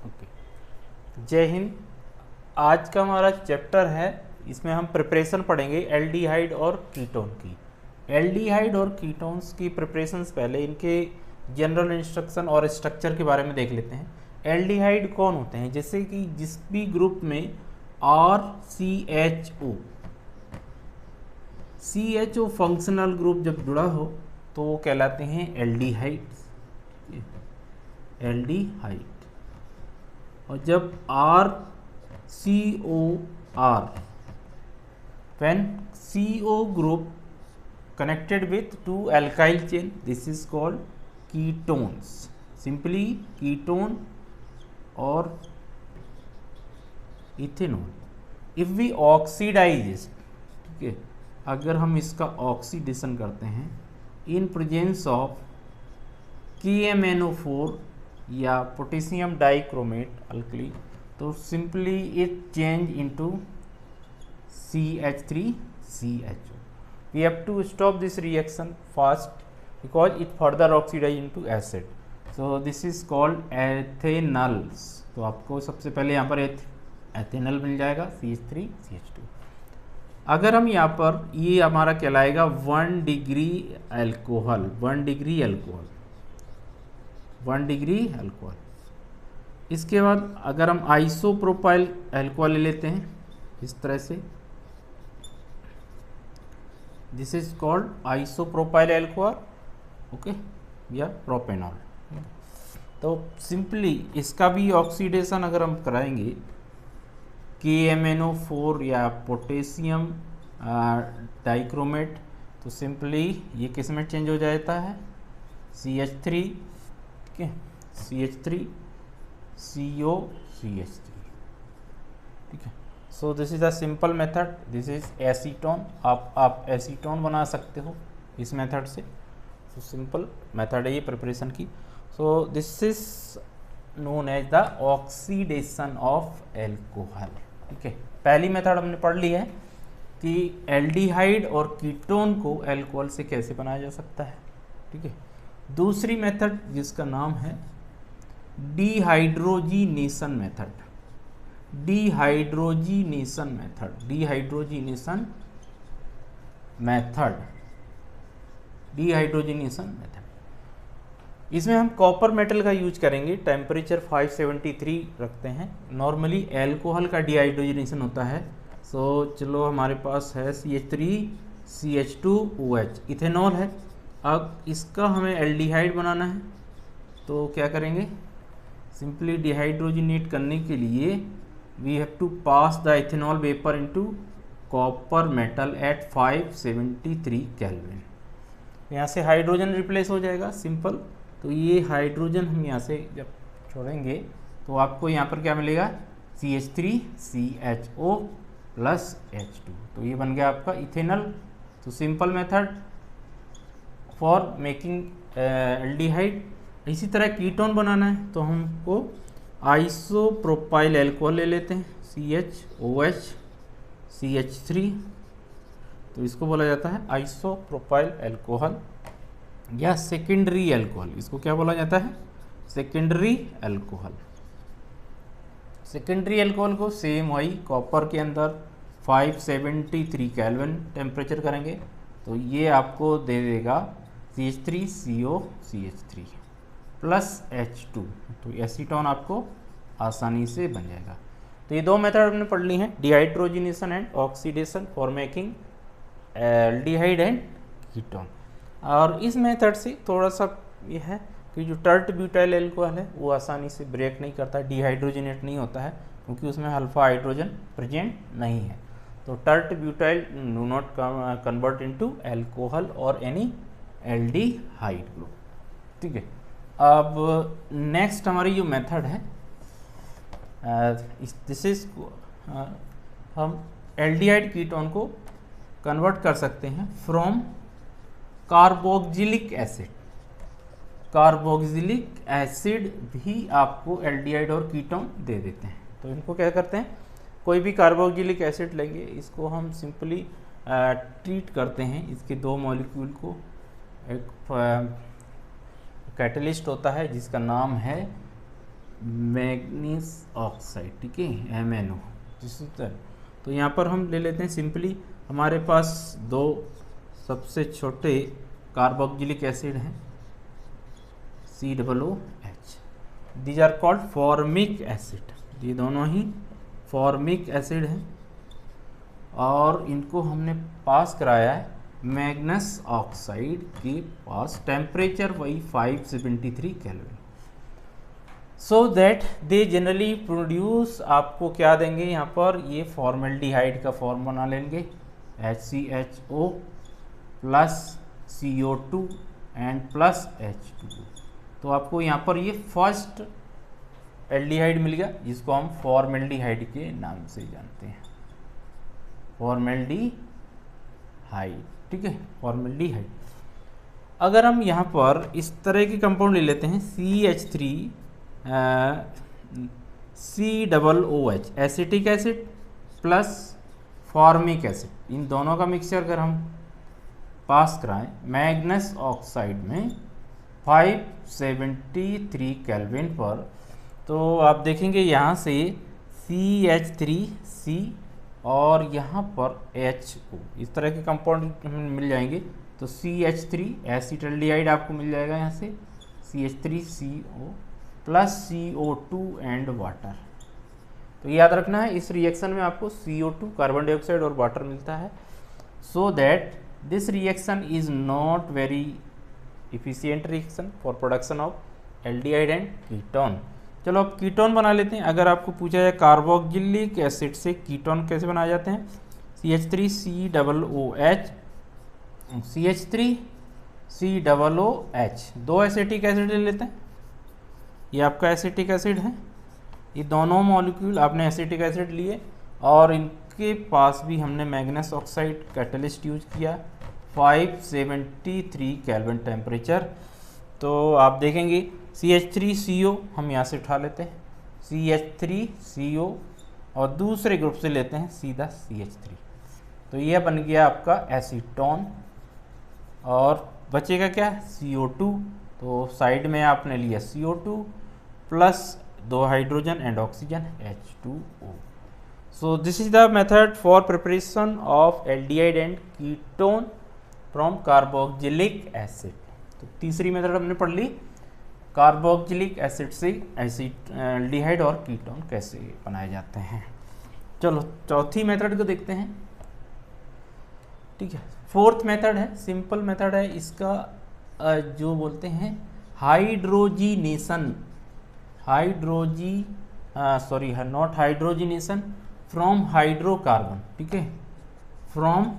Okay, जय हिंद। आज का हमारा चैप्टर है, इसमें हम प्रिपरेशन पढ़ेंगे एल्डिहाइड और कीटोन की। एल्डिहाइड और कीटोन्स की प्रिपरेशन से पहले इनके जनरल इंस्ट्रक्शन और स्ट्रक्चर के बारे में देख लेते हैं। एल्डिहाइड कौन होते हैं? जैसे कि जिस भी ग्रुप में CHO फंक्शनल ग्रुप जब जुड़ा हो तो वो कहलाते हैं एल्डिहाइड्स, एल्डिहाइड। और जब RCOR, when CO group connected with two alkyl chain, this is called ketones, simply ketone or ethanol. If we oxidize, ठीक है, अगर हम इसका ऑक्सीडेशन करते हैं इन प्रेजेंस ऑफ KMNO4 या पोटेशियम डाइक्रोमेट अल्कली, तो simply it change into CH3CHO. We have to stop this reaction fast because it further oxidize into acid. So this is called ethanols. तो आपको सबसे पहले यहाँ पर एथेनॉल मिल जाएगा CH3CH2। अगर हम यहाँ पर, ये हमारा कहलाएगा 1 degree alcohol, 1 degree alcohol, 1 degree alcohol. इसके बाद अगर हम आइसोप्रोपाइल अल्कोहल ले लेते हैं इस तरह से, this is called isopropyl alcohol, okay, या प्रोपेनॉल। तो सिंपली इसका भी ऑक्सीडेशन अगर हम कराएंगे KMNO4 या पोटेशियम डाइक्रोमेट, तो सिंपली ये किस में चेंज हो जाता है? CH3, ठीक है, CH3CO CH3, ठीक है। सो this is a simple method, this is acetone. आप एसीटोन बना सकते हो इस मेथड से। सो सिंपल मेथड है ये प्रिपरेशन की। So this is known as the oxidation of alcohol, ठीक है। पहली मेथड हमने पढ़ ली है कि एल्डिहाइड और कीटोन को एल्कोहल से कैसे बनाया जा सकता है, ठीक है। दूसरी मेथड जिसका नाम है dehydrogenation method, dehydrogenation method, dehydrogenation method, dehydrogenation method. इसमें हम कॉपर मेटल का यूज करेंगे। टेम्परेचर 573 रखते हैं। नॉर्मली एल्कोहल का डिहाइड्रोजिनेशन होता है। सो चलो हमारे पास है CH3CH2OH, इथेनॉल है। अब इसका हमें एल्डिहाइड बनाना है, तो क्या करेंगे? सिंपली डिहाइड्रोजिनेट करने के लिए we have to pass the ethanol vapour into copper metal at 573 kelvin. यहाँ से हाइड्रोजन रिप्लेस हो जाएगा, सिंपल। तो ये हाइड्रोजन हम यहाँ से जब छोड़ेंगे तो आपको यहाँ पर क्या मिलेगा? CH3CHO plus H2। तो ये बन गया आपका इथेनॉल। तो simple method for making aldehyde. इसी तरह कीटोन बनाना है तो हमको आइसोप्रोपाइल अल्कोहल ले लेते हैं, CHOH CH3, तो इसको बोला जाता है आइसोप्रोपाइल अल्कोहल या सेकेंडरी अल्कोहल। इसको क्या बोला जाता है? Secondary alcohol. सेकेंडरी अल्कोहल को सेम वही कॉपर के अंदर 573 केल्विन टेम्परेचर करेंगे तो ये आपको दे देगा CH3CO CH3 प्लस H2। तो एसीटोन आपको आसानी से बन जाएगा। तो ये दो मेथड हमने पढ़ ली हैं, dehydrogenation and oxidation for making aldehyde and ketone. और इस मेथड से थोड़ा सा ये है कि जो टर्ट ब्यूटाइल अल्कोहल है वो आसानी से ब्रेक नहीं करता, डिहाइड्रोजिनेट नहीं होता है, क्योंकि उसमें अल्फा हाइड्रोजन प्रेजेंट नहीं है। तो tert butyl do not convert into alcohol और एनी एल्डिहाइड ग्रुप, ठीक है। अब नेक्स्ट हमारी जो मेथड है, दिस इज हम एल्डिहाइड कीटोन को कन्वर्ट कर सकते हैं from carboxylic acid. Carboxylic acid भी आपको एल्डिहाइड और कीटोन दे देते हैं। तो इनको क्या करते हैं, कोई भी कार्बोक्सिलिक एसिड लेंगे, इसको हम सिंपली ट्रीट करते हैं, इसके दो मॉलिक्यूल को। एक कैटलिस्ट होता है जिसका नाम है मैग्नीज ऑक्साइड, ठीक है, MnO। तो यहाँ पर हम ले लेते हैं सिंपली, हमारे पास दो सबसे छोटे कार्बोक्सिलिक एसिड हैं COOH, these are called formic acid, ये दोनों ही फॉर्मिक एसिड हैं और इनको हमने पास कराया है मैग्नस ऑक्साइड के पास, टेम्परेचर वही 573 kelvin, so that they generally produce, आपको क्या देंगे यहाँ पर, ये फॉर्मेल्डिहाइड का फॉर्म बना लेंगे HCHO plus CO2 and plus H2O। तो आपको यहाँ पर ये फर्स्ट एल्डिहाइड मिल गया जिसको हम फॉर्मेल्डिहाइड के नाम से जानते हैं, फॉर्मेल्डिहाइड, ठीक है, फॉर्मेल्डिहाइड। अगर हम यहाँ पर इस तरह के कंपाउंड ले लेते हैं CH3COOH, acetic acid plus formic acid, इन दोनों का मिक्सचर अगर हम पास कराएं मैग्नस ऑक्साइड में 573 केल्विन पर, तो आप देखेंगे यहाँ से CH3C और यहाँ पर HO, इस तरह के कंपाउंड हमें मिल जाएंगे। तो CH3 एसिटल्डिहाइड आपको मिल जाएगा यहाँ से, CH3CO plus CO2 and water. तो याद रखना है इस रिएक्शन में आपको CO2 कार्बन डाइऑक्साइड और वाटर मिलता है, so that this reaction is not very efficient reaction for production of aldehyde and ketone. चलो अब कीटोन बना लेते हैं। अगर आपको पूछा जाए कार्बोक्सिलिक एसिड से कीटोन कैसे बनाए जाते हैं, CH3COOH, CH3COOH, दो एसिटिक एसिड ले लेते हैं, ये आपका एसिटिक एसिड है, ये दोनों मॉलिक्यूल आपने एसिटिक एसिड लिए और इनके पास भी हमने मैग्नस ऑक्साइड कैटलिस्ट यूज किया, 573 केल्विन टेम्परेचर। तो आप देखेंगे CH3CO हम यहाँ से उठा लेते हैं, CH3CO और दूसरे ग्रुप से लेते हैं सीधा CH3, तो यह बन गया आपका एसीटोन और बचेगा क्या, CO2। तो साइड में आपने लिया CO2 plus 2 hydrogen and oxygen H2O। So this is the method for preparation of aldehyde and ketone from carboxylic acid. तो तीसरी मेथड हमने पढ़ ली, कार्बोक्सिलिक एसिड से एल्डिहाइड और कीटोन कैसे बनाए जाते हैं। चलो चौथी मेथड को देखते हैं, ठीक है। फोर्थ मेथड है, सिंपल मेथड है, इसका जो बोलते हैं hydrogenation, not hydrogenation, from hydrocarbon, ठीक है, फ्रॉम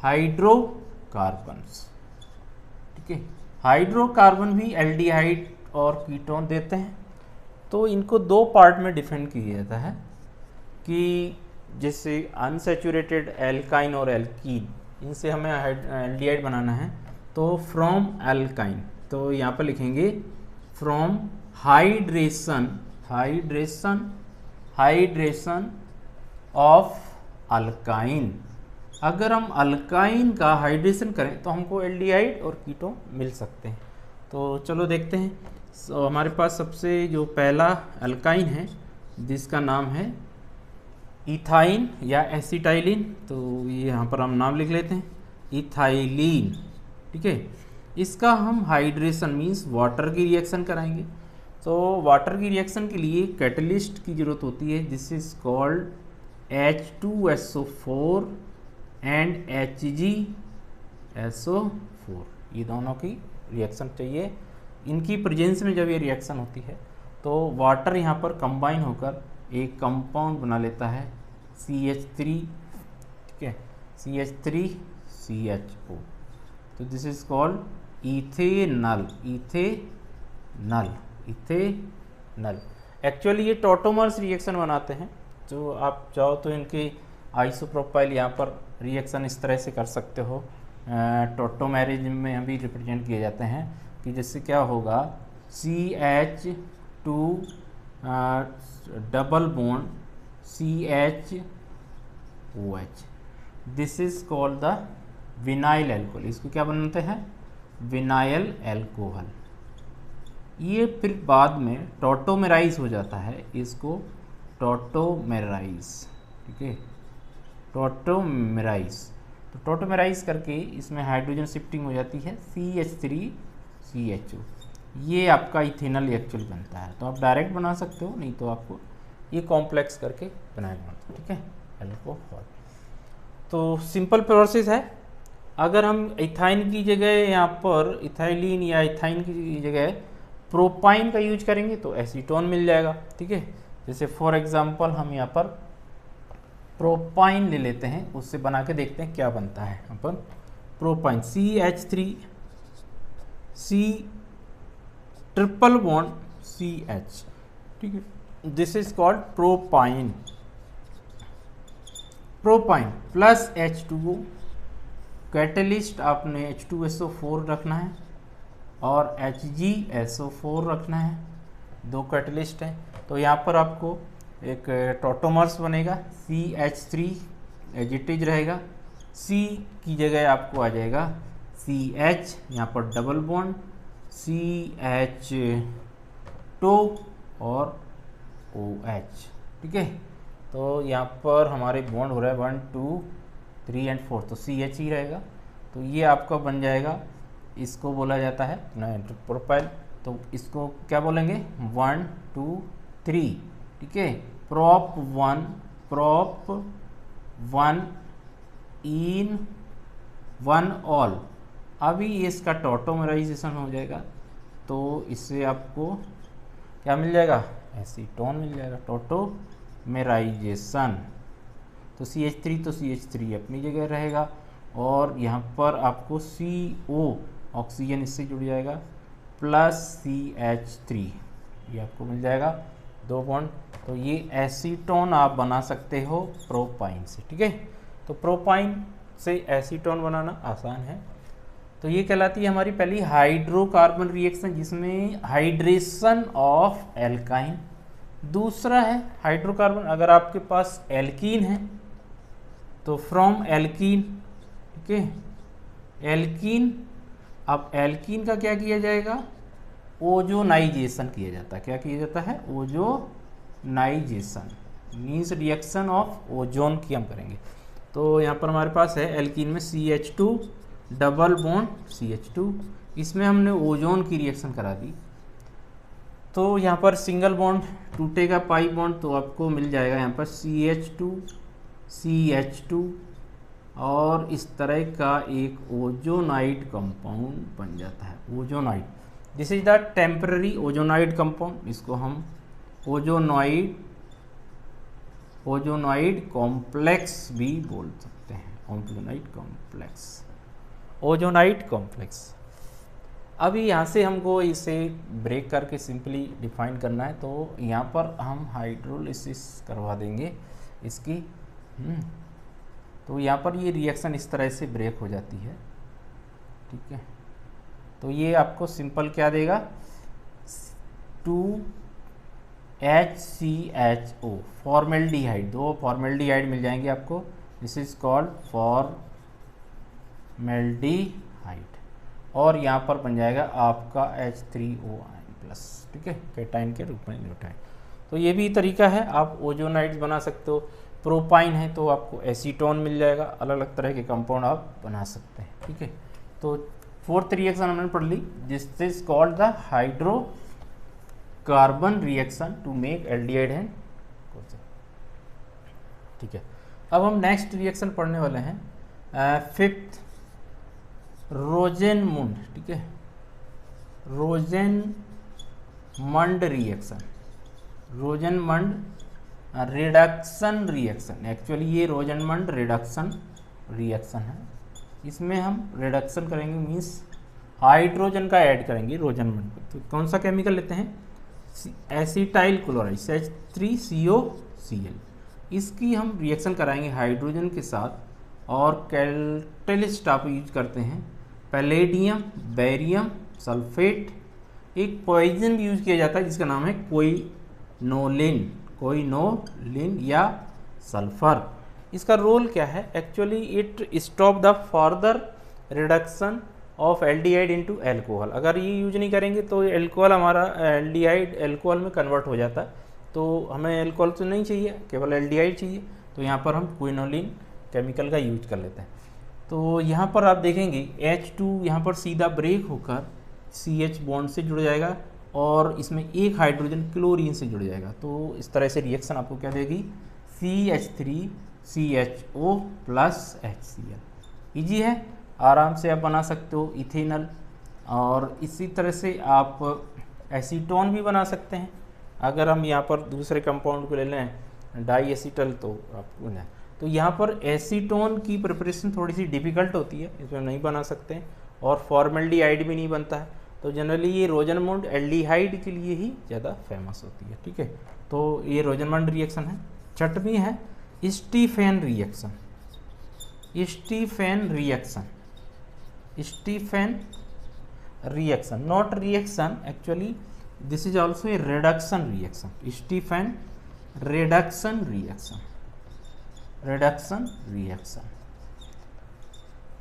हाइड्रोकार्बन्स, ठीक है। हाइड्रोकार्बन भी एल्डिहाइड और कीटोन देते हैं। तो इनको दो पार्ट में डिफाइन किया जाता है कि जैसे अनसैचुरेटेड एल्काइन और एल्कीन, इनसे हमें एल्डिहाइड बनाना है तो फ्रॉम एल्काइन, तो यहाँ पर लिखेंगे फ्रॉम हाइड्रेशन ऑफ अल्काइन। अगर हम अल्काइन का हाइड्रेशन करें तो हमको एल्डिहाइड और कीटोन मिल सकते हैं। तो चलो देखते हैं। हमारे पास सबसे जो पहला अल्काइन है जिसका नाम है इथाइन या एसिटाइलिन, तो ये यहाँ पर हम नाम लिख लेते हैं इथाइलिन, ठीक है। इसका हम हाइड्रेशन मीन्स वाटर की रिएक्शन कराएंगे। तो वाटर की रिएक्शन के लिए कैटलिस्ट की ज़रूरत होती है, this is called H2SO4 and HgSO4, ये दोनों की रिएक्शन चाहिए। इनकी प्रेजेंस में जब ये रिएक्शन होती है तो वाटर यहाँ पर कंबाइन होकर एक कंपाउंड बना लेता है CH3, ठीक है, CH3CHO। तो this is called ethanal. Actually ये टॉटोमर्स रिएक्शन बनाते हैं, तो आप चाहो तो इनके आइसोप्रोपाइल यहाँ पर रिएक्शन इस तरह से कर सकते हो। टोटोमेरिज में अभी रिप्रेजेंट किए जाते हैं कि जिससे क्या होगा, CH2 double bond CHOH, this is called the vinyl alcohol. इसको क्या बनाते हैं, विनाइल एल्कोहल, ये फिर बाद में टॉटोमेराइज हो जाता है, इसको टॉटोमेराइज, ठीक है, टॉटोमेराइज। तो टॉटोमेराइज करके इसमें हाइड्रोजन शिफ्टिंग हो जाती है CH3CHO, ये आपका इथेनॉल एक्चुअल बनता है। तो आप डायरेक्ट बना सकते हो, नहीं तो आपको ये कॉम्प्लेक्स करके बनाया जाता है, ठीक है, अल्कोहल। तो सिंपल प्रोसेस है। अगर हम इथाइन की जगह यहाँ पर इथाइलिन या इथाइन की जगह प्रोपाइन का यूज करेंगे तो एसीटोन मिल जाएगा, ठीक है। जैसे फॉर एग्जांपल हम यहाँ पर प्रोपाइन ले लेते हैं, उससे बना के देखते हैं क्या बनता है। यहाँ पर propyne CH3 C triple bond CH, ठीक है, this is called propyne. Propyne plus H2O, catalyst आपने H2SO4 रखना है और HgSO4 रखना है, दो कैटलिस्ट हैं। तो यहाँ पर आपको एक टॉटोमर्स बनेगा CH3 एज इट इज रहेगा, C की जगह आपको आ जाएगा CH, यहाँ पर डबल बॉन्ड CH2 और OH, ठीक है। तो यहाँ पर हमारे बॉन्ड हो रहा है 1 2 3 और 4, तो CH ही रहेगा। तो ये आपका बन जाएगा, इसको बोला जाता है प्रोपाइल। तो इसको क्या बोलेंगे 1 2 3, ठीक है, prop 1 in 1 ऑल। अभी इसका टॉटोमेराइजेशन हो जाएगा तो इससे आपको क्या मिल जाएगा, एसीटोन मिल जाएगा, टॉटोमेराइजेशन। तो CH3 तो CH3 अपनी जगह रहेगा और यहाँ पर आपको CO ऑक्सीजन इससे जुड़ जाएगा प्लस CH3, ये आपको मिल जाएगा 2 बॉन्ड। तो ये एसीटोन आप बना सकते हो प्रोपाइन से, ठीक है। तो प्रोपाइन से एसीटोन बनाना आसान है। तो ये कहलाती है हमारी पहली हाइड्रोकार्बन रिएक्शन, जिसमें हाइड्रेशन ऑफ एल्काइन। दूसरा है हाइड्रोकार्बन, अगर आपके पास एल्कीन है तो फ्रॉम एल्कीन, ठीक है, एल्कीन। अब एल्कीन का क्या किया जाएगा, ओजोनाइजेशन किया जाता है। क्या किया जाता है, ozonisation, means reaction of ozone की हम करेंगे। तो यहाँ पर हमारे पास है एल्कीन में CH2 डबल बॉन्ड CH2, इसमें हमने ओजोन की रिएक्शन करा दी। तो यहाँ पर सिंगल बॉन्ड टूटेगा, पाई बॉन्ड, तो आपको मिल जाएगा यहाँ पर CH2 CH2 और इस तरह का एक ओजोनाइड कंपाउंड बन जाता है, ozonide. This is the temporary ozonide compound, इसको हम ओजोनाइड कॉम्प्लेक्स भी बोल सकते हैं, ओजोनाइड कॉम्प्लेक्स। अभी यहाँ से हमको इसे ब्रेक करके सिंपली डिफाइन करना है। तो यहाँ पर हम हाइड्रोलिसिस करवा देंगे इसकी। तो यहाँ पर ये रिएक्शन इस तरह से ब्रेक हो जाती है, ठीक है। तो ये आपको सिंपल क्या देगा, 2HCHO फॉर्मेल्डिहाइड, 2 फॉर्मेल्डिहाइड मिल जाएंगे आपको। दिस इज कॉल्ड फॉर्मेल्डिहाइड और यहाँ पर बन जाएगा आपका H3O+, ठीक है, कैटाइन के रूप में न्यूटाइन। तो ये भी तरीका है, आप ओजोनाइड्स बना सकते हो। प्रोपाइन है तो आपको एसीटोन मिल जाएगा, अलग अलग तरह के कंपाउंड आप बना सकते हैं, ठीक है। तो 4th रिएक्शन हमने पढ़ ली, this is called the hydrocarbon reaction to make aldehyde and, ठीक है। अब हम नेक्स्ट रिएक्शन पढ़ने वाले हैं 5th रोजेनमुंड, ठीक है, रोजेनमंड रिएक्शन, रोजेनमंड रिडक्शन रिएक्शन। एक्चुअली ये रोजेनमंड रिडक्शन रिएक्शन है, इसमें हम रिडक्शन करेंगे, मीन्स हाइड्रोजन का ऐड करेंगे रोजेनमंड को। तो कौन सा केमिकल लेते हैं, एसिटाइल क्लोराइड CH3COCl, इसकी हम रिएक्शन कराएंगे हाइड्रोजन के साथ। और कैटलिस्ट आप यूज करते हैं पैलेडियम, बेरियम सल्फेट। एक पॉइजन भी यूज किया जाता है जिसका नाम है कोइनोलिन या सल्फर। इसका रोल क्या है, actually it stop the further reduction of aldehyde into alcohol. अगर ये यूज नहीं करेंगे तो एल्कोहल हमारा एल्डिहाइड एल्कोहल में कन्वर्ट हो जाता है, तो हमें एल्कोहल तो नहीं चाहिए, केवल एल्डिहाइड चाहिए, तो यहाँ पर हम क्विनोलिन केमिकल का यूज कर लेते हैं। तो यहाँ पर आप देखेंगे H2 यहाँ पर सीधा ब्रेक होकर CH बॉन्ड से जुड़ जाएगा और इसमें एक हाइड्रोजन क्लोरीन से जुड़ जाएगा। तो इस तरह से रिएक्शन आपको क्या देगी, CH3CHO प्लस HCl। ईजी है, आराम से आप बना सकते हो इथेनॉल। और इसी तरह से आप एसीटोन भी बना सकते हैं। अगर हम यहाँ पर दूसरे कंपाउंड को ले लें डाई एसीटल, तो आपको ना, तो यहाँ पर एसीटोन की प्रिपरेशन थोड़ी सी डिफ़िकल्ट होती है, इसमें नहीं बना सकते हैं, और फॉर्मल्डिहाइड भी नहीं बनता है। तो जनरली ये रोजनमंड एल्डिहाइड के लिए ही ज़्यादा फेमस होती है। ठीक है, तो ये रोजनमंड रिएक्शन है। छठवीं है Stephen reaction. Stephen reaction, Stephen reaction, not reaction actually, this is also a reduction reaction. Stephen reduction reaction, reduction reaction.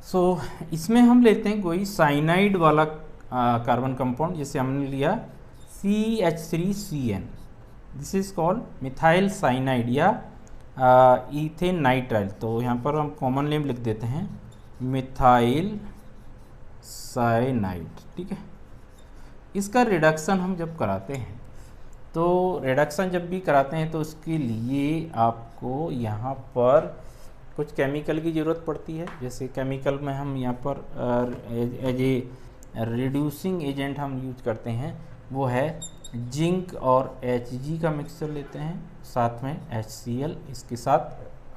So इसमें हम लेते हैं कोई साइनाइड वाला कार्बन कंपाउंड, जैसे हमने लिया CH3CN, this is called methyl cyanide या इथेन नाइट्राइल। तो यहाँ पर हम कॉमन नेम लिख देते हैं मिथाइल साइनाइड। ठीक है, इसका रिडक्शन हम जब कराते हैं, तो रिडक्शन जब भी कराते हैं तो उसके लिए आपको यहाँ पर कुछ केमिकल की ज़रूरत पड़ती है। जैसे केमिकल में हम यहाँ पर एज ए रिड्यूसिंग एजेंट हम यूज करते हैं, वो है जिंक और Hg का मिक्सचर लेते हैं, साथ में HCl इसके साथ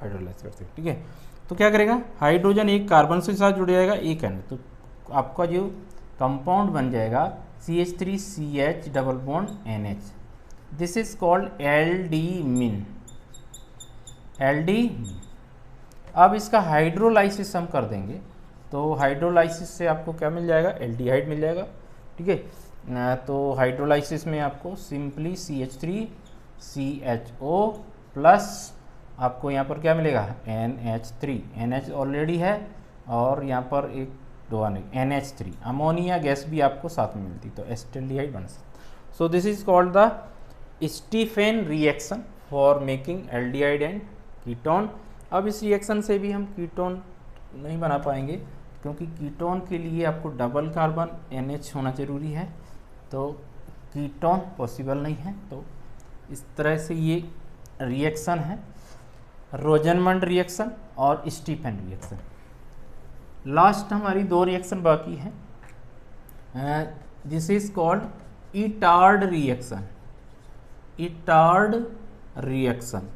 हाइड्रोलाइज करते हैं। ठीक है, तो क्या करेगा, हाइड्रोजन एक कार्बन से साथ जुड़ जाएगा, एक है, तो आपका जो कंपाउंड बन जाएगा CH3CH double bond NH, this is called aldimine. Aldimine. अब इसका हाइड्रोलाइसिस हम कर देंगे, तो हाइड्रोलाइसिस से आपको क्या मिल जाएगा, एल्डिहाइड मिल जाएगा। ठीक है, तो हाइड्रोलाइसिस में आपको सिंपली CH3CHO प्लस आपको यहाँ पर क्या मिलेगा, NH3, NH ऑलरेडी है, और यहाँ पर एक दो आने NH3, अमोनिया गैस भी आपको साथ में मिलती, तो एसिटाल्डिहाइड बन सकता। सो this is called the Stephen reaction for making aldehyde and ketone. अब इस रिएक्शन से भी हम कीटोन नहीं बना पाएंगे, क्योंकि कीटोन के लिए आपको डबल कार्बन NH होना जरूरी है, तो कीटोन पॉसिबल नहीं है। तो इस तरह से ये रिएक्शन है, रोजनमंड रिएक्शन और स्टीफेन रिएक्शन। लास्ट हमारी दो रिएक्शन बाकी हैं, this is called Etard reaction. Etard reaction,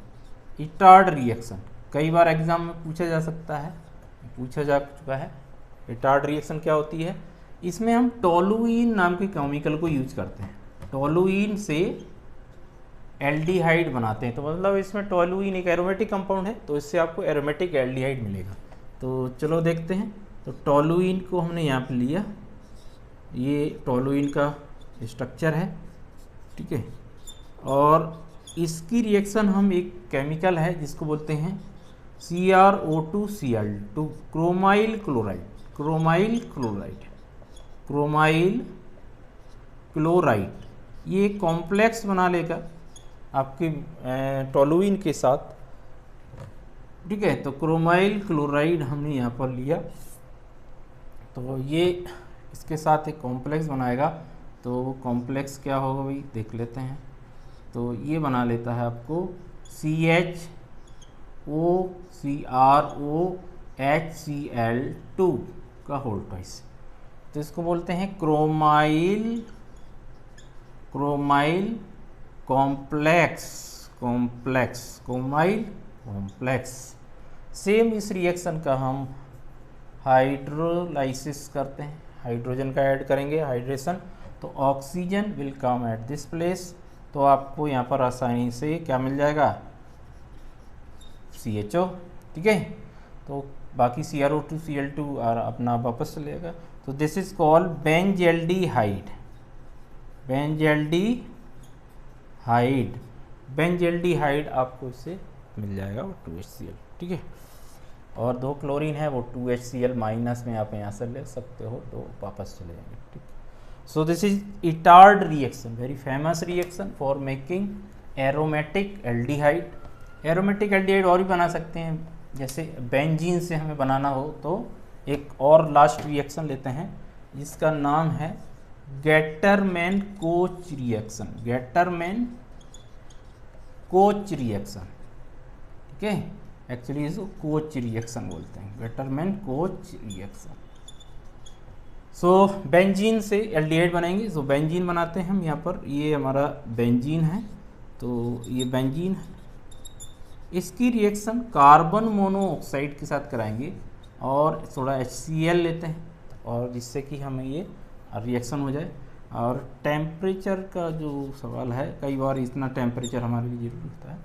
Etard reaction कई बार एग्जाम में पूछा जा सकता है, पूछा जा चुका है। इटार्ड रिएक्शन क्या होती है, इसमें हम टोलुइन नाम के केमिकल को यूज करते हैं, टोलुइन से एल्डिहाइड बनाते हैं। तो मतलब इसमें टोलुइन एक एरोमेटिक कंपाउंड है, तो इससे आपको एरोमेटिक एल्डिहाइड मिलेगा। तो चलो देखते हैं। तो टोलुइन को हमने यहाँ पे लिया, ये टोलुइन का स्ट्रक्चर है। ठीक है, और इसकी रिएक्शन हम एक केमिकल है जिसको बोलते हैं CrO2Cl2, chromyl chloride, chromyl chloride, chromyl chloride. ये कॉम्प्लेक्स बना लेगा आपके टोलुइन के साथ। ठीक है, तो क्रोमाइल क्लोराइड हमने यहाँ पर लिया, तो ये इसके साथ एक कॉम्प्लेक्स बनाएगा। तो कॉम्प्लेक्स क्या होगा भाई, देख लेते हैं। तो ये बना लेता है आपको CHOCrOHCl2 का होल ट्वाइस। तो इसको बोलते हैं chromyl, chromyl complex, complex, chromyl complex. Same इस रिएक्शन का हम हाइड्रोलाइसिस करते हैं, हाइड्रोजन का ऐड करेंगे, हाइड्रेशन, तो oxygen will come at this place. तो आपको यहाँ पर आसानी से क्या मिल जाएगा, CHO। ठीक है, तो बाकी CrO2Cl2 और अपना वापस चलेगा। तो this is called benzaldehyde, benzaldehyde आपको इससे मिल जाएगा, 2HCl। ठीक है, और 2 क्लोरीन है वो 2HCl माइनस में आप यहाँ से ले सकते हो, तो वापस चले जाएंगे। ठीक, सो this is Etard reaction, very famous reaction for making aromatic aldehyde. Aromatic aldehyde और भी बना सकते हैं, जैसे बेंजीन से हमें बनाना हो तो एक और लास्ट रिएक्शन लेते हैं जिसका नाम है Gattermann coach reaction. Gattermann coach reaction, ठीक है, एक्चुअली इसको कोच रिएक्शन बोलते हैं, गेटरमैन कोच रिएक्शन। सो बेंजीन से एल्डिहाइड बनाएंगे। सो बेंजीन बनाते हैं हम यहाँ पर, ये हमारा बेंजीन है, तो ये बेंजीन है, इसकी रिएक्शन कार्बन मोनोऑक्साइड के साथ कराएंगे और थोड़ा HCl लेते हैं, और जिससे कि हमें ये रिएक्शन हो जाए। और टेम्परेचर का जो सवाल है, कई बार इतना टेम्परेचर हमारे लिए ज़रूरी होता है,